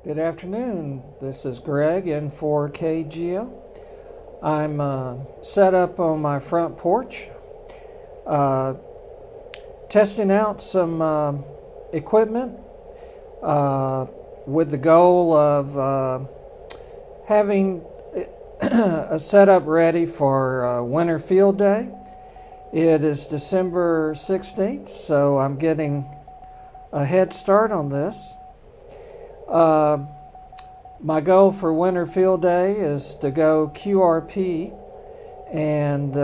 Good afternoon. This is Greg in 4KGO. I'm set up on my front porch, testing out some equipment with the goal of having a setup ready for winter field day. It is December 16th, so I'm getting a head start on this. My goal for winter field day is to go QRP, and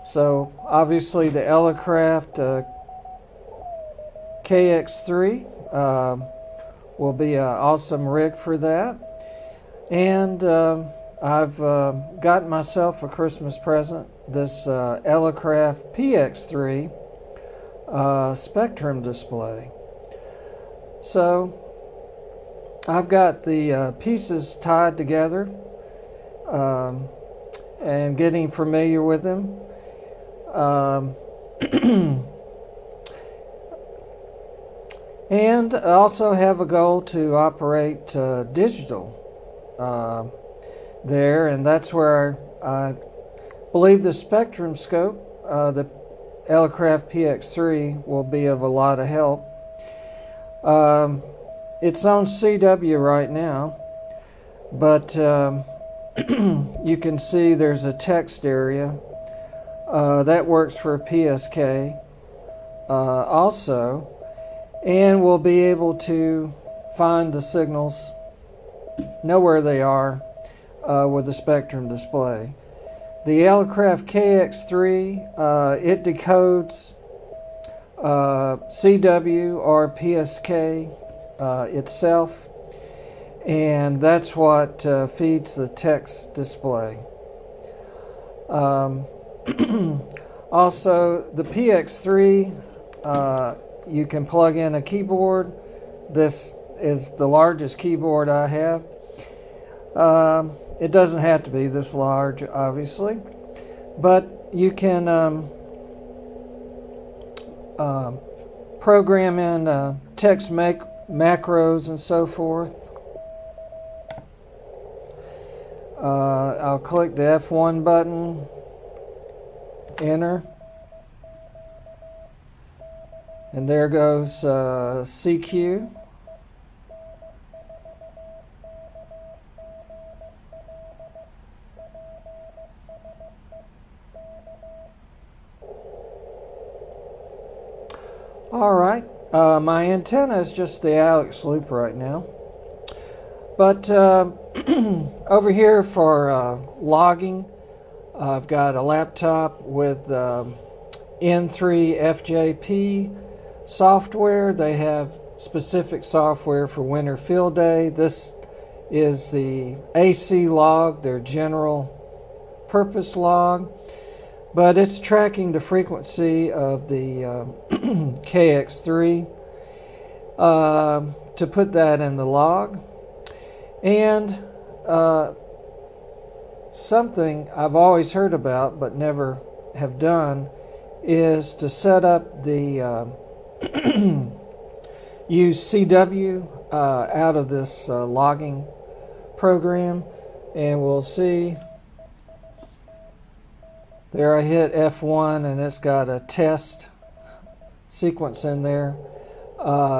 so obviously the ARRL KX3 will be an awesome rig for that. And I've gotten myself a Christmas present, this ARRL PX3 spectrum display. So I've got the pieces tied together and getting familiar with them. And I also have a goal to operate digital there, and that's where I believe the spectrum scope, the ARRL PX3, will be of a lot of help. It's on CW right now, but you can see there's a text area that works for PSK also, and we'll be able to find the signals, know where they are with the spectrum display. The ARRL KX3 it decodes CW or PSK itself, and that's what feeds the text display. Also, the PX3 you can plug in a keyboard. This is the largest keyboard I have. It doesn't have to be this large, obviously, but you can program in text macros and so forth. I'll click the F1 button, enter, and there goes CQ. Alright, my antenna is just the Alex loop right now. But over here for logging, I've got a laptop with N3FJP software. They have specific software for winter field day. This is the AC log, their general purpose log. But it's tracking the frequency of the KX3 to put that in the log. And something I've always heard about but never have done is to set up the use CW out of this logging program, and we'll see. There I hit F1 and it's got a test sequence in there.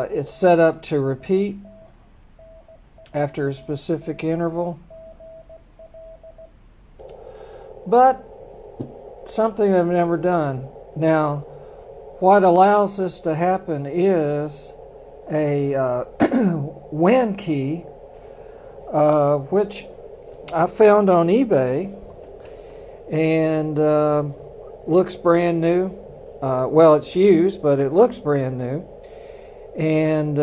It's set up to repeat after a specific interval. But something I've never done. Now, what allows this to happen is a Weinke, which I found on eBay, and looks brand new. Well, it's used, but it looks brand new. And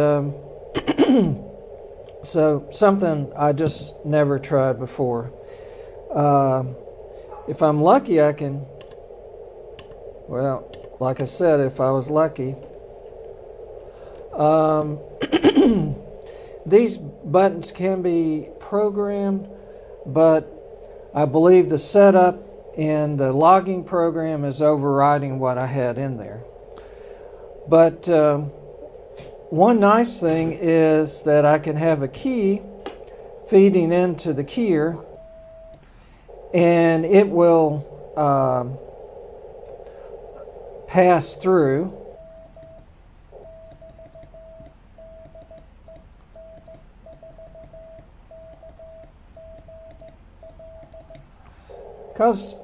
so something I just never tried before. If I'm lucky, I can, well, like I said, if I was lucky, these buttons can be programmed, but I believe the setup in the logging program is overriding what I had in there. But one nice thing is that I can have a key feeding into the keyer, and it will pass through. Because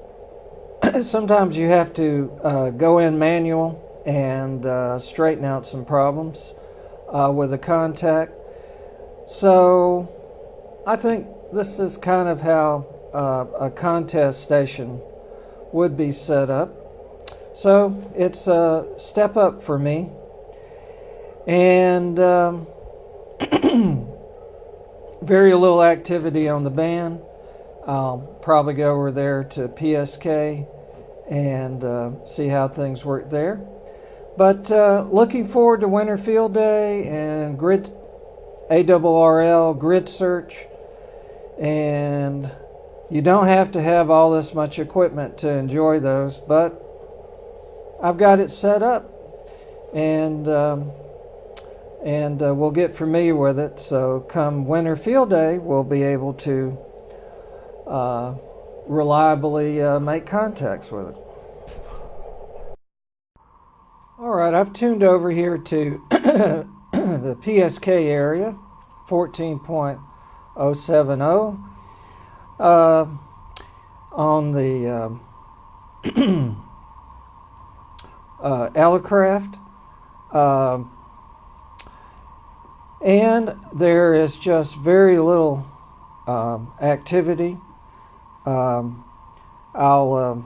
sometimes you have to go in manual and straighten out some problems with a contact. So I think this is kind of how a contest station would be set up. So it's a step up for me. And very little activity on the band. I'll probably go over there to PSK and see how things work there. But looking forward to Winter Field Day and ARRL grid search. And you don't have to have all this much equipment to enjoy those, but I've got it set up, and we'll get familiar with it. So come Winter Field Day, we'll be able to reliably make contacts with it. All right, I've tuned over here to the PSK area, 14.070, on the aircraft, and there is just very little activity. I'll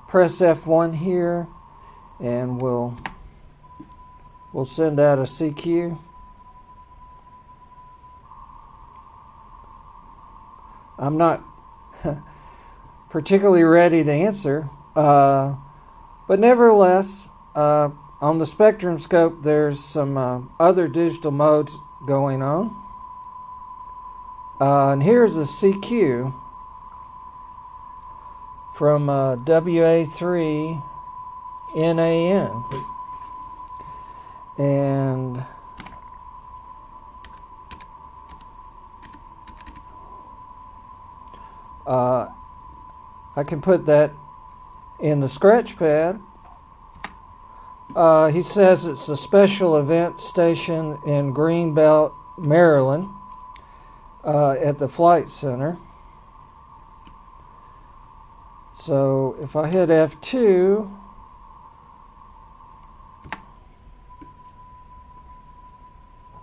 press F1 here, and we'll send out a CQ. I'm not particularly ready to answer, but nevertheless, on the spectrum scope, there's some other digital modes going on. And here's a CQ from WA3 NAN. And I can put that in the scratch pad. He says it's a special event station in Greenbelt, Maryland, at the Flight Center. So if I hit F2,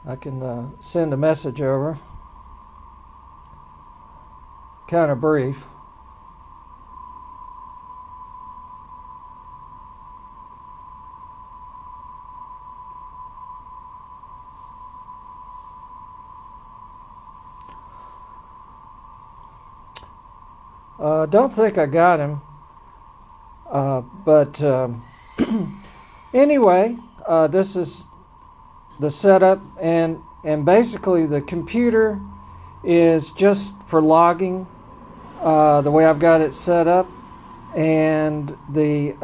I can send a message over. Kind of brief. Don't think I got him, but anyway, this is the setup, and basically the computer is just for logging, the way I've got it set up, and the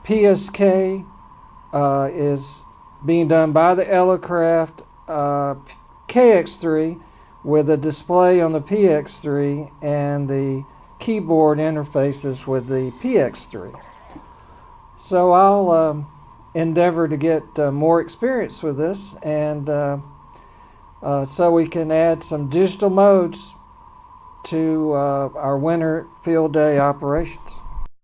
PSK is being done by the aircraft KX3, with a display on the PX3 and the keyboard interfaces with the PX3. So I'll endeavor to get more experience with this, and so we can add some digital modes to our Winter Field Day operations.